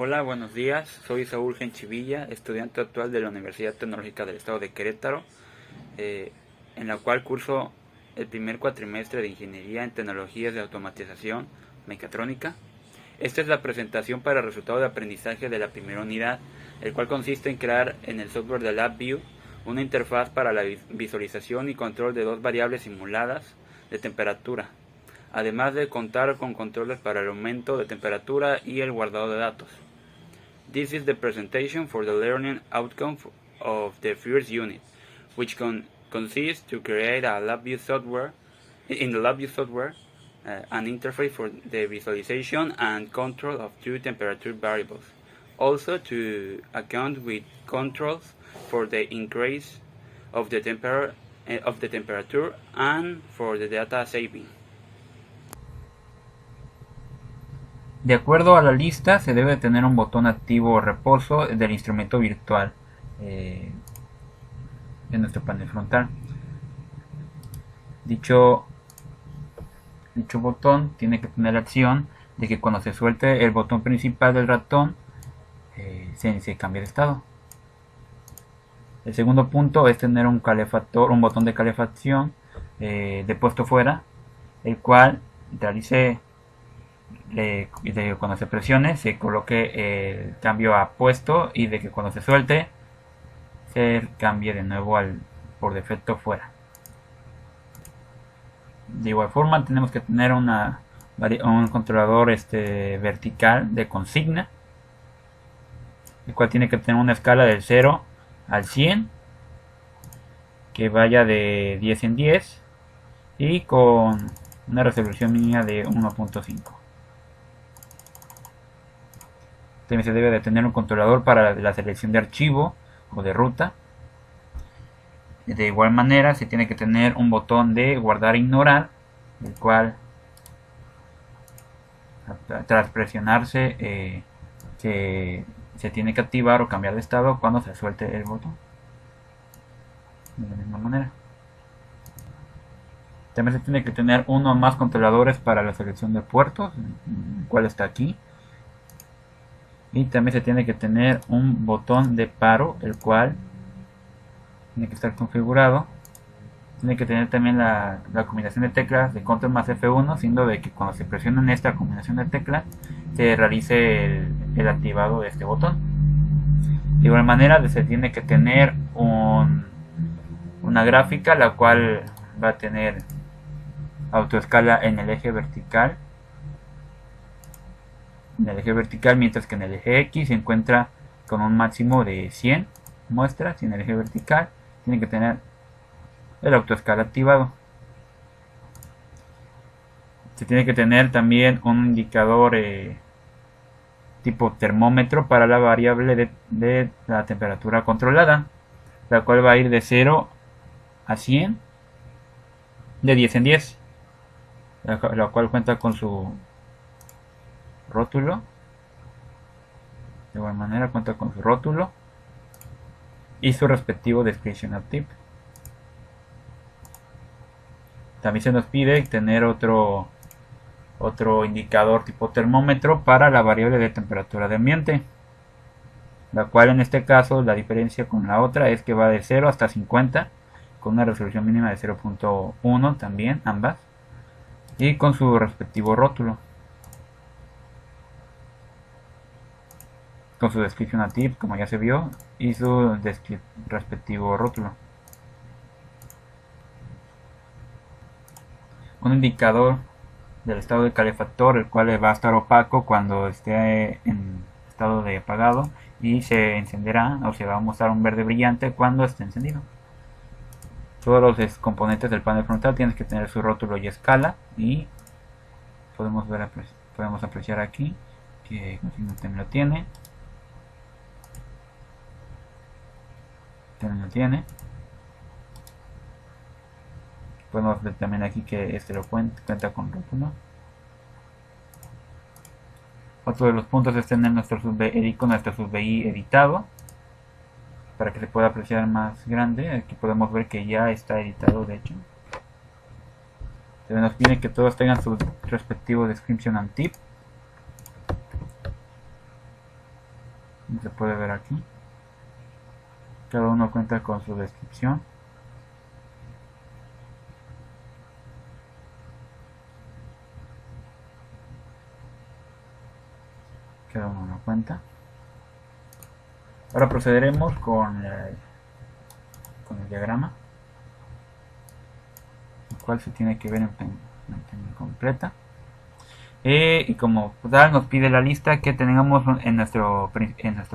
Hola, buenos días. Soy Saúl Genchivilla, estudiante actual de la Universidad Tecnológica del Estado de Querétaro, en la cual curso el primer cuatrimestre de Ingeniería en Tecnologías de Automatización Mecatrónica. Esta es la presentación para el resultado de aprendizaje de la primera unidad, el cual consiste en crear en el software de LabVIEW una interfaz para la visualización y control de dos variables simuladas de temperatura, además de contar con controles para el aumento de temperatura y el guardado de datos. This is the presentation for the learning outcome of the first unit, which consists to create a LabVIEW software, in the LabVIEW software, an interface for the visualization and control of two temperature variables. Also to account with controls for the increase of the temperature and for the data saving. De acuerdo a la lista, se debe tener un botón activo o reposo del instrumento virtual en nuestro panel frontal. Dicho botón tiene que tener la acción de que cuando se suelte el botón principal del ratón se cambie de estado. El segundo punto es tener un botón de calefacción de puesto fuera, el cual realice cuando se presione se coloque el cambio a puesto y de que cuando se suelte se cambie de nuevo por defecto fuera. De igual forma tenemos que tener un controlador vertical de consigna, el cual tiene que tener una escala del 0 al 100 que vaya de 10 en 10 y con una resolución mínima de 1.5. También se debe de tener un controlador para la selección de archivo o de ruta. De igual manera se tiene que tener un botón de guardar e ignorar, el cual tras presionarse se tiene que activar o cambiar de estado cuando se suelte el botón. De la misma manera. También se tiene que tener uno o más controladores para la selección de puertos, el cual está aquí. Y también se tiene que tener un botón de paro, el cual tiene que estar configurado. Tiene que tener también la combinación de teclas de control más F1, siendo de que cuando se presiona en esta combinación de teclas se realice el activado de este botón. De igual manera se tiene que tener una gráfica, la cual va a tener autoescala en el eje vertical, mientras que en el eje X se encuentra con un máximo de 100 muestras, y en el eje vertical tiene que tener el autoescala activado. Se tiene que tener también un indicador tipo termómetro para la variable de la temperatura controlada, la cual va a ir de 0 a 100, de 10 en 10, la cual cuenta con su rótulo. De igual manera cuenta con su rótulo y su respectivo description tip. También se nos pide tener otro indicador tipo termómetro para la variable de temperatura de ambiente, la cual en este caso la diferencia con la otra es que va de 0 hasta 50 con una resolución mínima de 0.1 también, ambas, y con su respectivo rótulo, con su description tip como ya se vio y su respectivo rótulo. Un indicador del estado de calefactor, el cual va a estar opaco cuando esté en estado de apagado, y se encenderá o se va a mostrar un verde brillante cuando esté encendido. Todos los componentes del panel frontal tienen que tener su rótulo y escala, y podemos apreciar aquí que también lo tiene. Podemos ver también aquí que lo cuenta con rótulo. Otro de los puntos es tener nuestro sub-VI editado para que se pueda apreciar más grande. Aquí podemos ver que ya está editado, de hecho. Se nos pide que todos tengan su respectivo description and tip. como se puede ver aquí. Cada uno cuenta con su descripción. Cada uno lo cuenta. Ahora procederemos con el diagrama, el cual se tiene que ver en pantalla completa. Y como tal nos pide la lista que tengamos en nuestro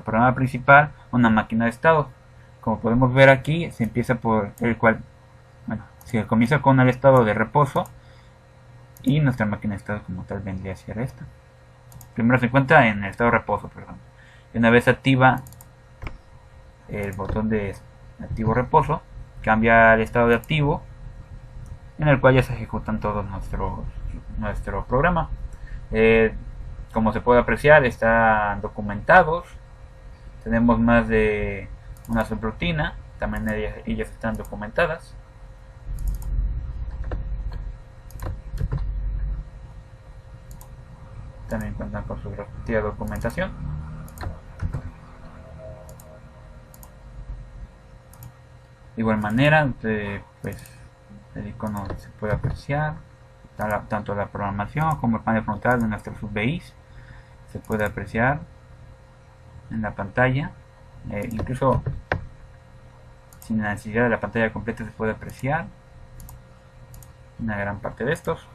programa principal una máquina de estado. Como podemos ver aquí, se empieza por el cual, bueno, se comienza con el estado de reposo y nuestra máquina de estado como tal vendría a ser esta. Primero se encuentra en el estado de reposo, perdón. Y una vez activa el botón de activo reposo, cambia el estado de activo, en el cual ya se ejecutan todos nuestro programa. Como se puede apreciar, están documentados. Tenemos más de una subrutina, también ellas están documentadas. También cuentan con su respectiva documentación. De igual manera, pues el icono se puede apreciar, tanto la programación como el panel frontal de nuestros VIs se puede apreciar en la pantalla. Incluso sin la necesidad de la pantalla completa se puede apreciar una gran parte de estos.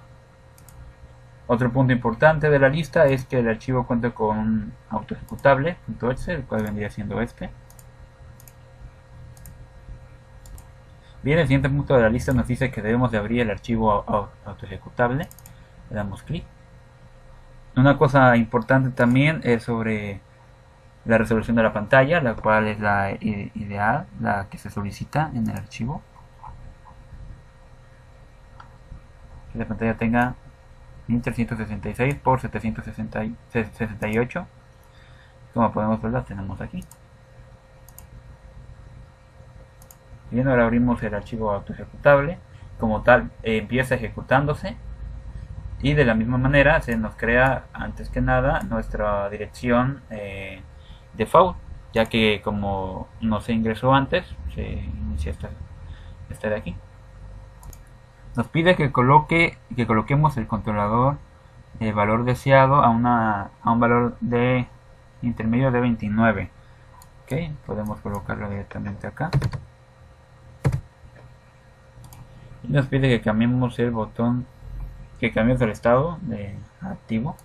Otro punto importante de la lista es que el archivo cuenta con un autoejecutable .exe, el cual vendría siendo este. Bien, el siguiente punto de la lista nos dice que debemos de abrir el archivo autoejecutable. Le damos clic. Una cosa importante también es sobre la resolución de la pantalla, la cual es la ideal, la que se solicita en el archivo. Que la pantalla tenga 1366 por 768. Como podemos ver, la tenemos aquí. Bien, ahora abrimos el archivo autoejecutable. Como tal, empieza ejecutándose. Y de la misma manera se nos crea antes que nada nuestra dirección default, ya que como no se ingresó antes, se inicia esta de aquí. Nos pide que coloquemos el controlador, el valor deseado a un valor de intermedio de 29. Ok, podemos colocarlo directamente acá. Y nos pide que cambiemos el botón, que cambiemos el estado de activo.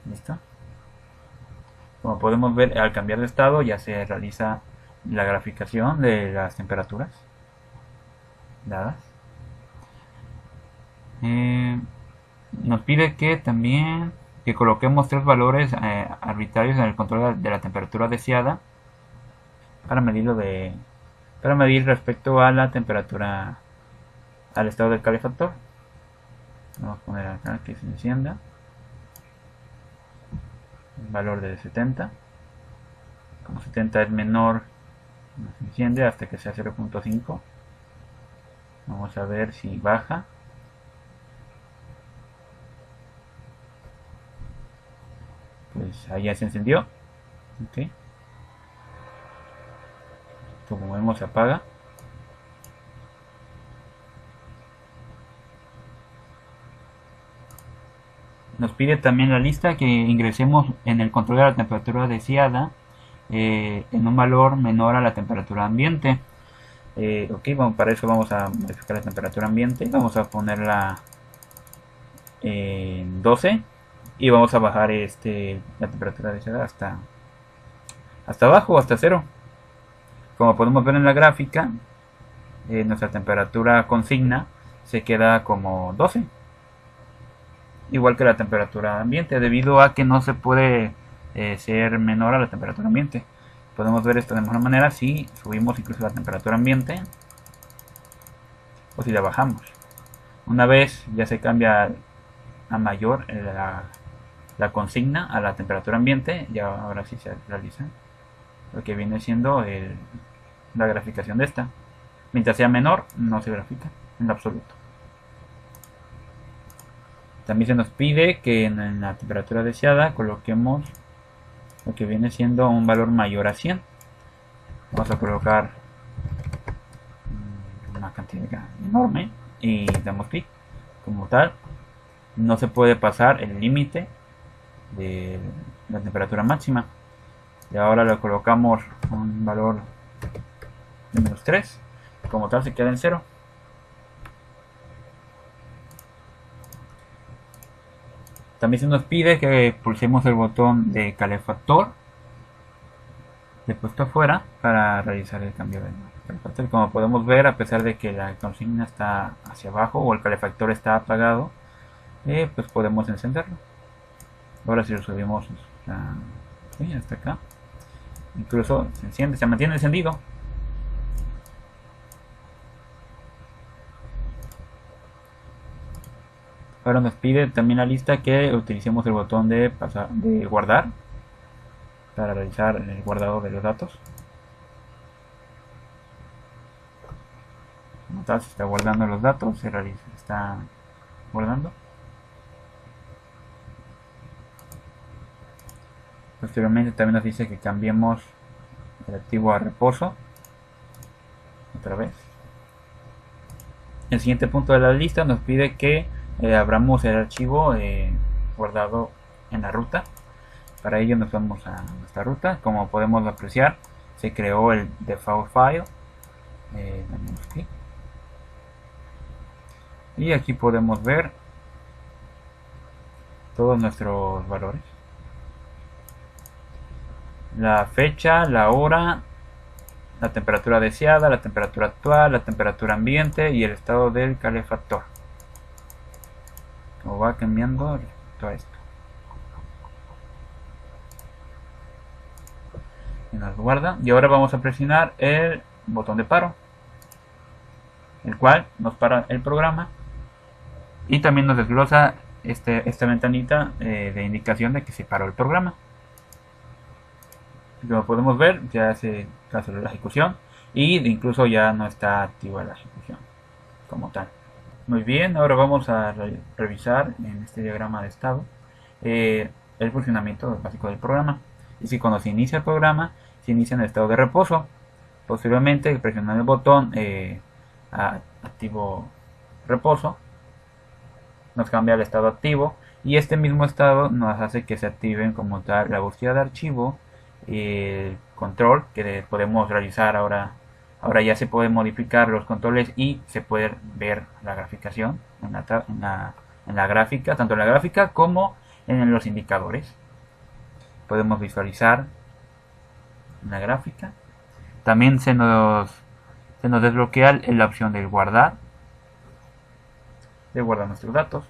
Listo. Como podemos ver, al cambiar de estado ya se realiza la graficación de las temperaturas dadas. Nos pide que también que coloquemos 3 valores arbitrarios en el control de la temperatura deseada para medir respecto a la temperatura, al estado del calefactor. Vamos a poner acá que se encienda el valor de 70. Como 70 es menor, no se enciende hasta que sea 0.5. Vamos a ver si baja. Pues ahí ya se encendió. Ok. Como vemos, se apaga. Nos pide también la lista que ingresemos en el control de la temperatura deseada en un valor menor a la temperatura ambiente. Ok, bueno, para eso vamos a modificar la temperatura ambiente. Vamos a ponerla en 12 y vamos a bajar la temperatura deseada hasta abajo, hasta 0. Como podemos ver en la gráfica, nuestra temperatura consigna se queda como 12. Igual que la temperatura ambiente, debido a que no se puede ser menor a la temperatura ambiente. Podemos ver esto de mejor manera si subimos incluso la temperatura ambiente o si la bajamos. Una vez ya se cambia a mayor la consigna a la temperatura ambiente, ya ahora sí se realiza lo que viene siendo la graficación de esta. Mientras sea menor, no se grafica en lo absoluto. También se nos pide que en la temperatura deseada coloquemos lo que viene siendo un valor mayor a 100. Vamos a colocar una cantidad enorme y damos clic. Como tal, no se puede pasar el límite de la temperatura máxima. Y ahora le colocamos un valor de -3. Como tal, se queda en 0. También se nos pide que pulsemos el botón de calefactor de puesto afuera para realizar el cambio de calefactor. Como podemos ver, a pesar de que la consigna está hacia abajo o el calefactor está apagado, pues podemos encenderlo. Ahora si lo subimos hasta acá, incluso se enciende, se mantiene encendido. Ahora nos pide también la lista que utilicemos el botón de guardar para realizar el guardado de los datos. Como tal, se está guardando los datos, se está guardando. Posteriormente también nos dice que cambiemos el activo a reposo. Otra vez. El siguiente punto de la lista nos pide que abramos el archivo guardado en la ruta. Para ello nos vamos a nuestra ruta. Como podemos apreciar, se creó el default file. Damos clic. Y aquí podemos ver todos nuestros valores. La fecha, la hora, la temperatura deseada, la temperatura actual, la temperatura ambiente y el estado del calefactor. Como va cambiando respecto a esto. Y nos guarda. Y ahora vamos a presionar el botón de paro, el cual nos para el programa y también nos desglosa esta ventanita de indicación de que se paró el programa. Como podemos ver, ya se canceló la ejecución y incluso ya no está activa la ejecución como tal. Muy bien, ahora vamos a revisar en este diagrama de estado el funcionamiento básico del programa. Y si cuando se inicia el programa, se inicia en el estado de reposo. Posteriormente, presionando el botón activo reposo, nos cambia al estado activo y este mismo estado nos hace que se activen como tal la búsqueda de archivo, el control que podemos realizar ahora. Ahora ya se pueden modificar los controles y se puede ver la graficación en la gráfica, tanto en la gráfica como en los indicadores. Podemos visualizar en la gráfica. También se nos desbloquea la opción de guardar nuestros datos.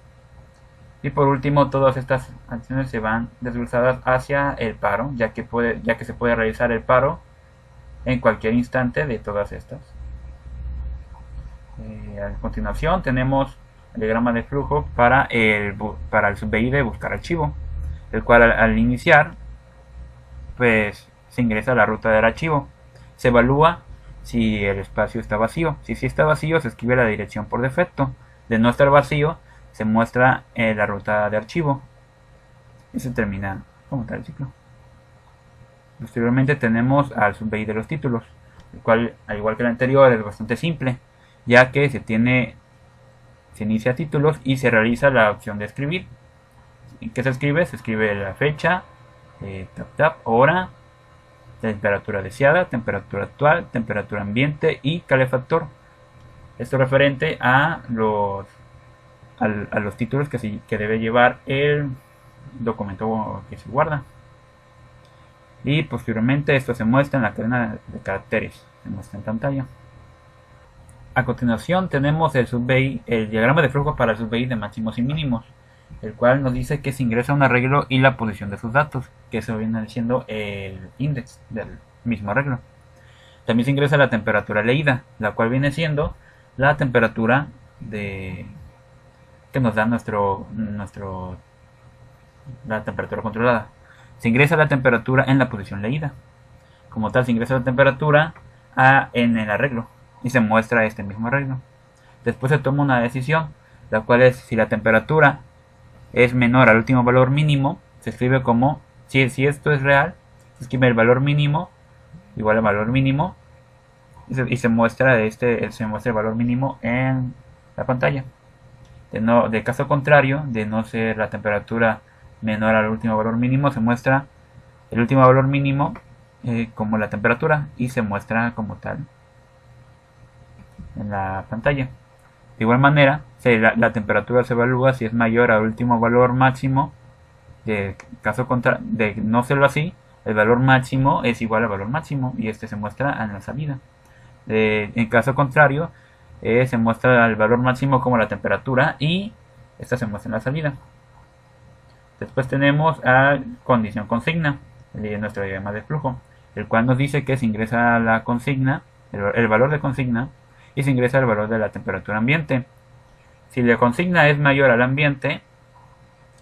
Y por último, todas estas acciones se van desglosadas hacia el paro, ya que se puede realizar el paro en cualquier instante de todas estas. A continuación tenemos el diagrama de flujo para el SUBI de buscar archivo, el cual al iniciar pues se ingresa a la ruta del archivo, se evalúa si el espacio está vacío. Si está vacío, se escribe la dirección por defecto. De no estar vacío, se muestra la ruta de archivo y se termina como tal el ciclo. Posteriormente tenemos al SUBI de los títulos, el cual, al igual que el anterior, es bastante simple, ya que se inicia títulos y se realiza la opción de escribir. ¿Qué se escribe? Se escribe la fecha, hora, temperatura deseada, temperatura actual, temperatura ambiente y calefactor. Esto referente a los títulos que debe llevar el documento que se guarda. Y posteriormente esto se muestra en la cadena de caracteres, se muestra en pantalla. A continuación tenemos el diagrama de flujo para el SUBI de máximos y mínimos, el cual nos dice que se ingresa un arreglo y la posición de sus datos, que eso viene siendo el index del mismo arreglo. También se ingresa la temperatura leída, la cual viene siendo la temperatura que nos da la temperatura controlada. Se ingresa la temperatura en la posición leída. Como tal, se ingresa la temperatura en el arreglo y se muestra este mismo arreglo. Después se toma una decisión, la cual es si la temperatura es menor al último valor mínimo, se escribe como, si esto es real, se escribe el valor mínimo igual al valor mínimo y se muestra el valor mínimo en la pantalla. De caso contrario, de no ser la temperatura menor al último valor mínimo, se muestra el último valor mínimo como la temperatura y se muestra como tal en la pantalla. De igual manera, la temperatura se evalúa si es mayor al último valor máximo. De no serlo así, el valor máximo es igual al valor máximo y este se muestra en la salida. En caso contrario, se muestra el valor máximo como la temperatura y esta se muestra en la salida. Después tenemos a condición consigna, nuestro diagrama de flujo, el cual nos dice que se ingresa la consigna, el valor de consigna, y se ingresa el valor de la temperatura ambiente. Si la consigna es mayor al ambiente,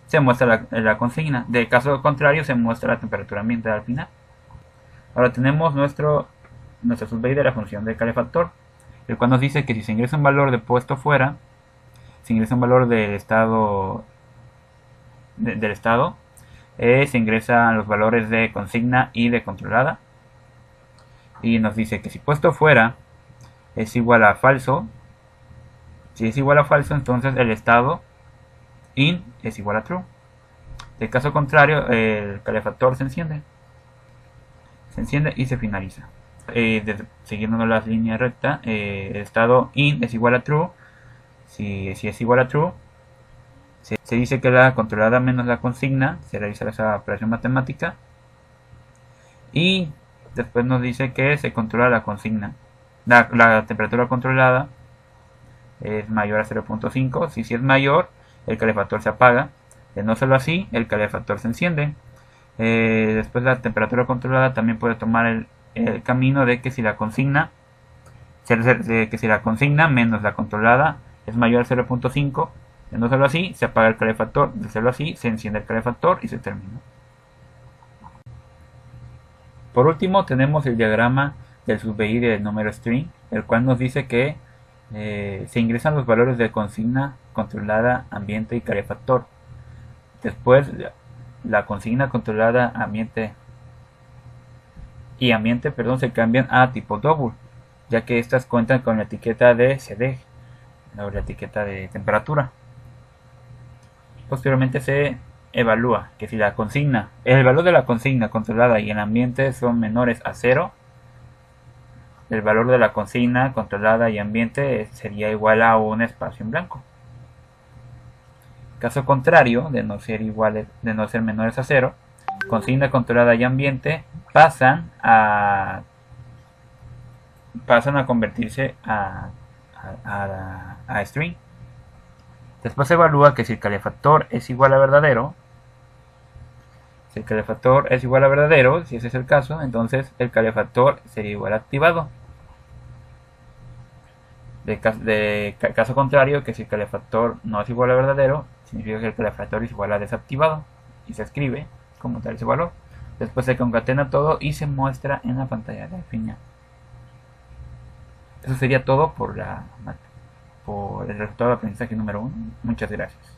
se muestra la consigna. De caso contrario, se muestra la temperatura ambiente al final. Ahora tenemos nuestro sub-i de la función del calefactor, el cual nos dice que si se ingresa un valor de puesto fuera, se ingresa un valor del estado, se ingresan los valores de consigna y de controlada. Y nos dice que si puesto fuera es igual a falso, si es igual a falso, entonces el estado in es igual a true. De caso contrario, el calefactor se enciende y se finaliza. Siguiendo la línea recta, el estado in es igual a true. Si es igual a true, se dice que la controlada menos la consigna, se realiza esa operación matemática y después nos dice que se controla la consigna. La temperatura controlada es mayor a 0.5. Si es mayor, el calefactor se apaga. De no serlo así, el calefactor se enciende. Después la temperatura controlada también puede tomar el camino de que si la consigna menos la controlada es mayor a 0.5, de no serlo así, se apaga el calefactor. De serlo así, se enciende el calefactor y se termina. Por último, tenemos el diagrama del sub-i del número string, el cual nos dice que se ingresan los valores de consigna, controlada, ambiente y calefactor. Después la consigna, controlada, ambiente se cambian a tipo double, ya que estas cuentan con la etiqueta de CD, o la etiqueta de temperatura. Posteriormente se evalúa que si el valor de la consigna, controlada y el ambiente son menores a 0, el valor de la consigna, controlada y ambiente sería igual a un espacio en blanco. Caso contrario, de no ser menores a 0, consigna, controlada y ambiente pasan a convertirse a string. Después se evalúa que si el calefactor es igual a verdadero, si ese es el caso, entonces el calefactor sería igual a activado. De caso contrario, que si el calefactor no es igual a verdadero, significa que el calefactor es igual a desactivado y se escribe como tal ese valor. Después se concatena todo y se muestra en la pantalla de final. Eso sería todo por el resultado de aprendizaje número 1. Muchas gracias.